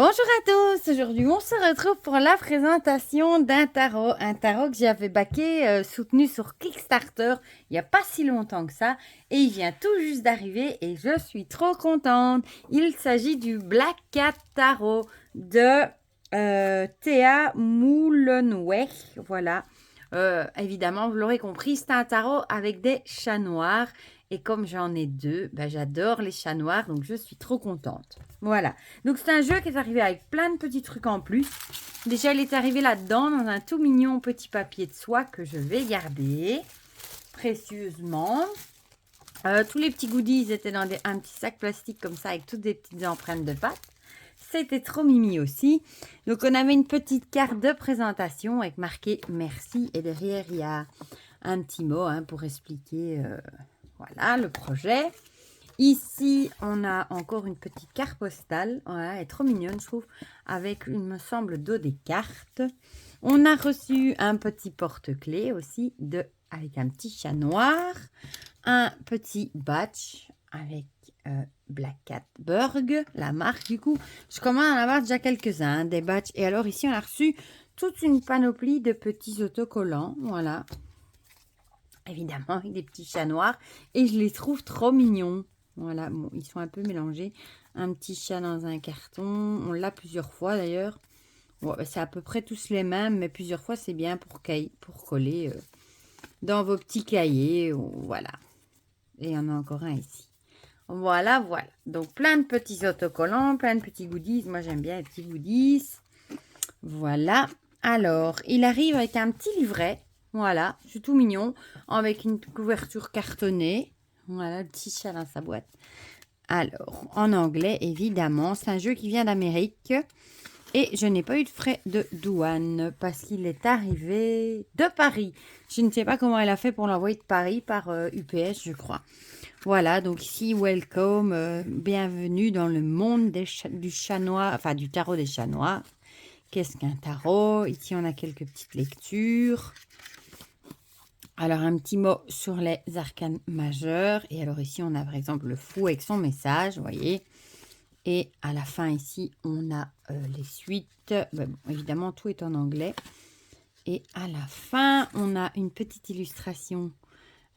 Bonjour à tous, aujourd'hui on se retrouve pour la présentation un tarot que j'avais backé, soutenu sur Kickstarter il n'y a pas si longtemps que ça et il vient tout juste d'arriver et je suis trop contente. Il s'agit du Black Cat Tarot de Théa Moulenweg, voilà. Évidemment, vous l'aurez compris, c'est un tarot avec des chats noirs. Et comme j'en ai deux, j'adore les chats noirs, donc je suis trop contente. Voilà. Donc c'est un jeu qui est arrivé avec plein de petits trucs en plus. Déjà, il est arrivé là-dedans dans un tout mignon petit papier de soie que je vais garder précieusement. Tous les petits goodies étaient dans un petit sac plastique comme ça avec toutes des petites empreintes de pattes. C'était trop mimi aussi. Donc on avait une petite carte de présentation avec marqué merci et derrière il y a un petit mot pour expliquer voilà le projet. Ici on a encore une petite carte postale. Voilà, elle est trop mignonne je trouve avec il me semble dos des cartes. On a reçu un petit porte-clés aussi avec un petit chat noir, un petit badge avec Black Cat Burg, la marque du coup. Je commence à en avoir déjà quelques-uns, des badges. Et alors ici, on a reçu toute une panoplie de petits autocollants, voilà. Évidemment, avec des petits chats noirs. Et je les trouve trop mignons. Voilà, bon, ils sont un peu mélangés. Un petit chat dans un carton. On l'a plusieurs fois d'ailleurs. Bon, c'est à peu près tous les mêmes, mais plusieurs fois, c'est bien pour coller dans vos petits cahiers. Voilà. Et il y en a encore un ici. Voilà, voilà. Donc, plein de petits autocollants, plein de petits goodies. Moi, j'aime bien les petits goodies. Voilà. Alors, il arrive avec un petit livret. Voilà, c'est tout mignon. Avec une couverture cartonnée. Voilà, le petit chat dans sa boîte. Alors, en anglais, évidemment. C'est un jeu qui vient d'Amérique. Et je n'ai pas eu de frais de douane parce qu'il est arrivé de Paris. Je ne sais pas comment elle a fait pour l'envoyer de Paris par UPS, je crois. Voilà, donc ici, welcome, bienvenue dans le monde du chat noir, enfin du tarot des chats noirs. Qu'est-ce qu'un tarot? Ici, on a quelques petites lectures. Alors, un petit mot sur les arcanes majeurs. Et alors ici, on a par exemple le fou avec son message, vous voyez. Et à la fin ici, on a les suites. Bon, évidemment, tout est en anglais. Et à la fin, on a une petite illustration,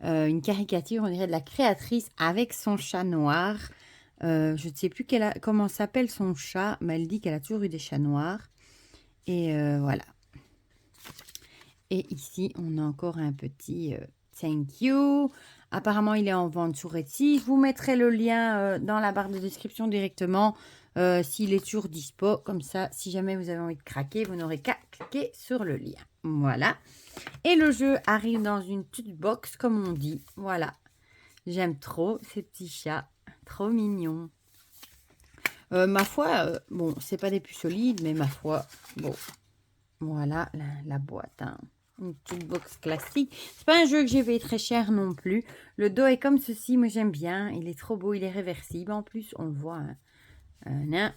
une caricature, on dirait de la créatrice avec son chat noir. Je ne sais plus comment s'appelle son chat, mais elle dit qu'elle a toujours eu des chats noirs. Et voilà. Et ici, on a encore un petit thank you. Apparemment, il est en vente sur Etsy. Je vous mettrai le lien dans la barre de description directement s'il est toujours dispo. Comme ça, si jamais vous avez envie de craquer, vous n'aurez qu'à cliquer sur le lien. Voilà. Et le jeu arrive dans une petite box, comme on dit. Voilà. J'aime trop ces petits chats. Trop mignons. Ma foi, bon, c'est pas des plus solides, mais ma foi, bon. Voilà la boîte, une petite box classique. C'est pas un jeu que j'ai payé très cher non plus. Le dos est comme ceci, moi j'aime bien. Il est trop beau, il est réversible. En plus, on le voit,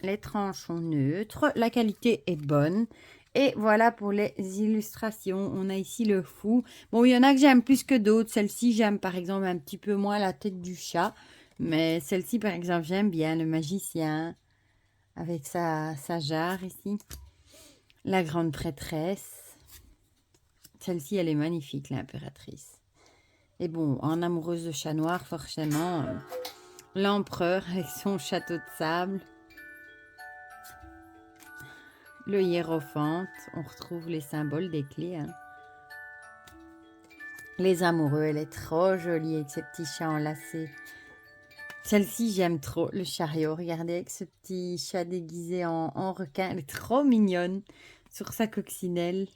les tranches sont neutres. La qualité est bonne. Et voilà pour les illustrations. On a ici le fou. Bon, il y en a que j'aime plus que d'autres. Celle-ci, j'aime par exemple un petit peu moins la tête du chat. Mais celle-ci, par exemple, j'aime bien le magicien avec sa jarre ici. La grande prêtresse. Celle-ci, elle est magnifique, l'impératrice. Et bon, en amoureuse de chat noir, forcément, l'empereur avec son château de sable. Le hiérophante, on retrouve les symboles des clés. Les amoureux, elle est trop jolie avec ses petits chats enlacés. Celle-ci, j'aime trop. Le chariot, regardez, avec ce petit chat déguisé en requin. Elle est trop mignonne sur sa coccinelle.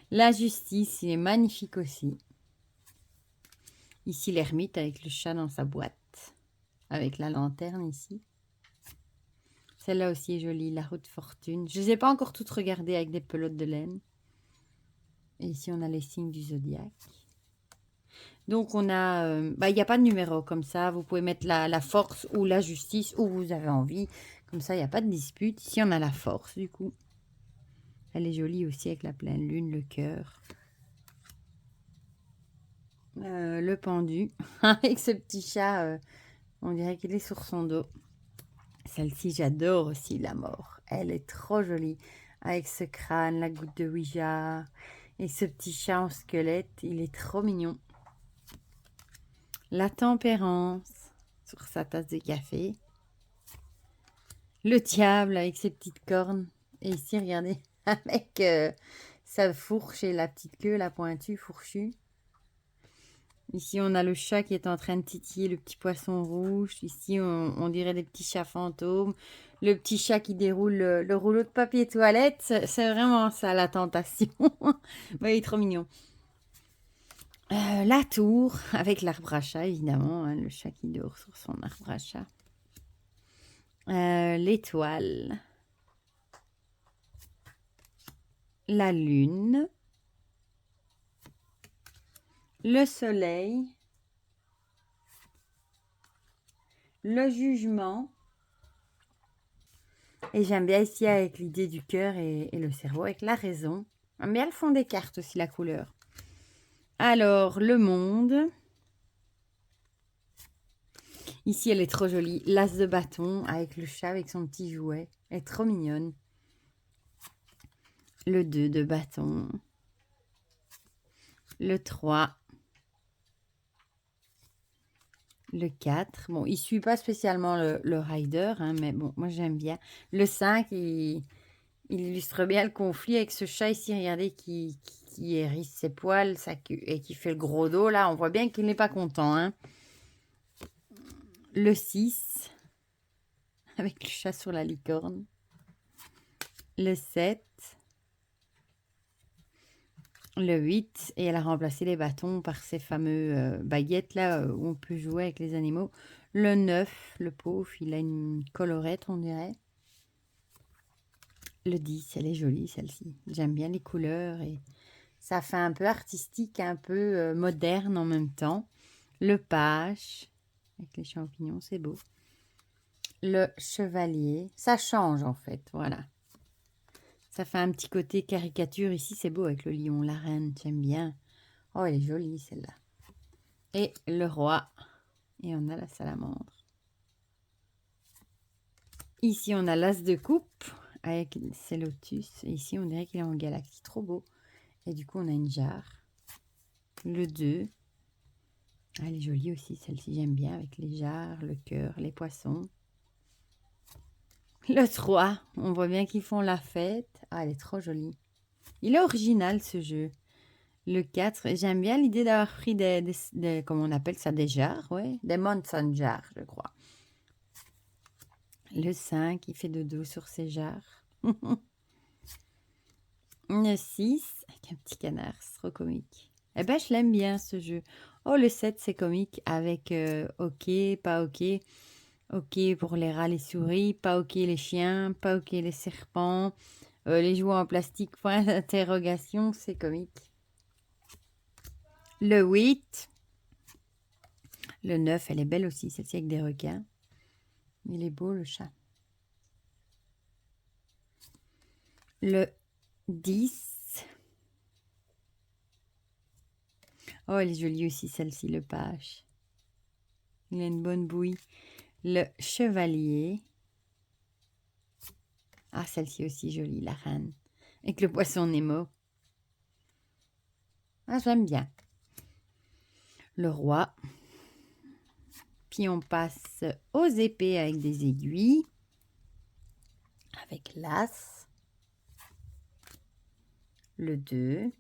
La justice, il est magnifique aussi. Ici, l'ermite avec le chat dans sa boîte. Avec la lanterne ici. Celle-là aussi est jolie, la roue de fortune. Je ne les ai pas encore toutes regardées avec des pelotes de laine. Et ici, on a les signes du zodiaque. Donc, on a... il n'y a pas de numéro comme ça. Vous pouvez mettre la force ou la justice où vous avez envie. Comme ça, il n'y a pas de dispute. Ici, on a la force, du coup. Elle est jolie aussi avec la pleine lune, le cœur. Le pendu. Avec ce petit chat, on dirait qu'il est sur son dos. Celle-ci, j'adore aussi, la mort. Elle est trop jolie. Avec ce crâne, la goutte de Ouija et ce petit chat en squelette. Il est trop mignon. La tempérance sur sa tasse de café. Le diable avec ses petites cornes. Et ici, regardez, avec sa fourche et la petite queue, la pointue, fourchue. Ici, on a le chat qui est en train de titiller le petit poisson rouge. Ici, on dirait des petits chats fantômes. Le petit chat qui déroule le rouleau de papier toilette. C'est vraiment ça, la tentation. Il est trop mignon. La tour, avec l'arbre à chat, évidemment. Hein, le chat qui dort sur son arbre à chat. L'étoile. La lune. Le soleil. Le jugement. Et j'aime bien ici avec l'idée du cœur et le cerveau, avec la raison. J'aime bien le fond des cartes aussi, la couleur. Alors, le monde. Ici, elle est trop jolie. L'as de bâton avec le chat, avec son petit jouet. Elle est trop mignonne. Le 2 de bâton. Le 3. Le 4. Bon, il ne suit pas spécialement le rider, hein, mais bon, moi j'aime bien. Le 5, il illustre bien le conflit avec ce chat ici, regardez, qui hérisse ses poils et qui fait le gros dos. Là, on voit bien qu'il n'est pas content. Hein. Le 6, avec le chat sur la licorne. Le 7. Le 8, et elle a remplacé les bâtons par ces fameux baguettes là où on peut jouer avec les animaux. Le 9, le pauvre, il a une colorette, on dirait. Le 10, elle est jolie celle-ci. J'aime bien les couleurs et ça fait un peu artistique, un peu moderne en même temps. Le page, avec les champignons, c'est beau. Le chevalier, ça change en fait, voilà. Ça fait un petit côté caricature ici, c'est beau avec le lion, la reine, j'aime bien. Oh, elle est jolie celle-là. Et le roi. Et on a la salamandre. Ici, on a l'as de coupe avec ses lotus. Et ici, on dirait qu'il est en galaxie. Trop beau. Et du coup, on a une jarre. Le 2. Ah, elle est jolie aussi, celle-ci, j'aime bien, avec les jarres, le cœur, les poissons. Le 3. On voit bien qu'ils font la fête. Ah, elle est trop jolie. Il est original, ce jeu. Le 4, j'aime bien l'idée d'avoir pris comment on appelle ça, des jarres, ouais, des Monson jars, je crois. Le 5, il fait dodo sur ses jarres. Le 6, avec un petit canard, c'est trop comique. Eh ben, je l'aime bien, ce jeu. Oh, le 7, c'est comique, avec OK, pas OK. OK pour les rats, les souris, pas OK les chiens, pas OK les serpents. Les jouets en plastique, point d'interrogation, c'est comique. Le 8. Le 9, elle est belle aussi, celle-ci avec des requins. Il est beau, le chat. Le 10. Oh, elle est jolie aussi, celle-ci, le page. Il a une bonne bouille. Le chevalier. Ah, celle-ci aussi jolie, la reine. Avec le poisson Nemo. Ah, j'aime bien. Le roi. Puis on passe aux épées avec des aiguilles. Avec l'as. Le 2.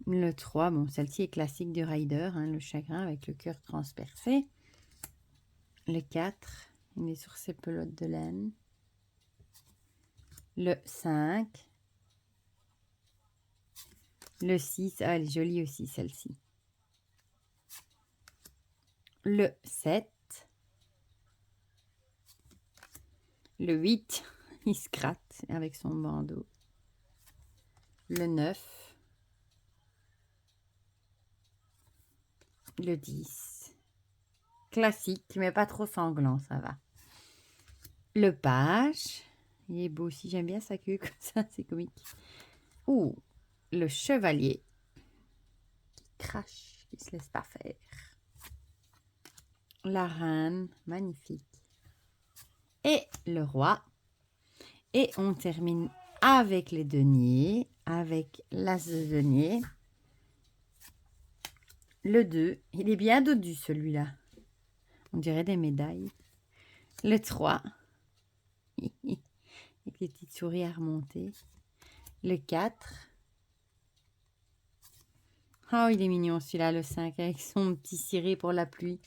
Le 3, bon, celle-ci est classique du rider, hein, le chagrin avec le cœur transpercé. Le 4, il est sur ses pelotes de laine. Le 5. Le 6, ah, elle est jolie aussi, celle-ci. Le 7. Le 8, il se gratte avec son bandeau. Le 9. Le 10. Classique, mais pas trop sanglant, ça va. Le page. Il est beau aussi, j'aime bien sa queue comme ça, c'est comique. Ouh, le chevalier. Qui crache, qui se laisse pas faire. la reine, magnifique. Et le roi. Et on termine avec les deniers, avec l'as de denier. Le 2, il est bien dodu celui-là. On dirait des médailles. Le 3, avec les petites souris à remonter. Le 4. Oh, il est mignon celui-là, le 5, avec son petit ciré pour la pluie.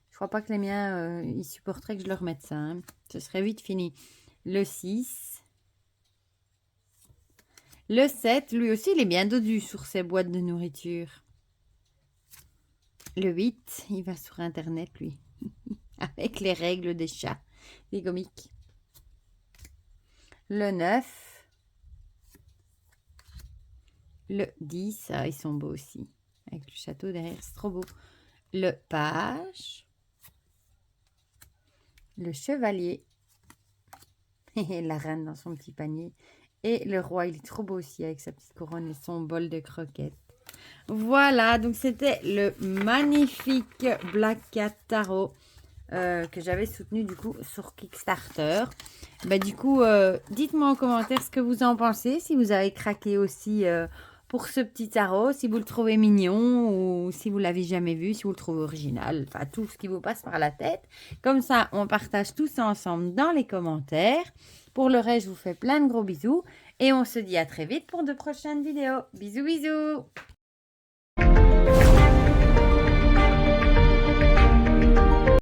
Je crois pas que les miens, ils supporteraient que je leur mette ça. Hein. Ce serait vite fini. Le 6. Le 7, lui aussi, il est bien dodu sur ses boîtes de nourriture. Le 8, il va sur Internet, lui. Avec les règles des chats. Les comiques. Le 9. Le 10, ah, ils sont beaux aussi. Avec le château derrière, c'est trop beau. Le page. Le chevalier. Et la reine dans son petit panier. Et le roi, il est trop beau aussi avec sa petite couronne et son bol de croquettes. Voilà, donc c'était le magnifique Black Cat Tarot que j'avais soutenu du coup sur Kickstarter. Bah, du coup, dites-moi en commentaire ce que vous en pensez, si vous avez craqué aussi pour ce petit tarot, si vous le trouvez mignon ou si vous l'avez jamais vu, si vous le trouvez original, enfin tout ce qui vous passe par la tête. Comme ça, on partage tout ça ensemble dans les commentaires. Pour le reste, je vous fais plein de gros bisous et on se dit à très vite pour de prochaines vidéos. Bisous, bisous!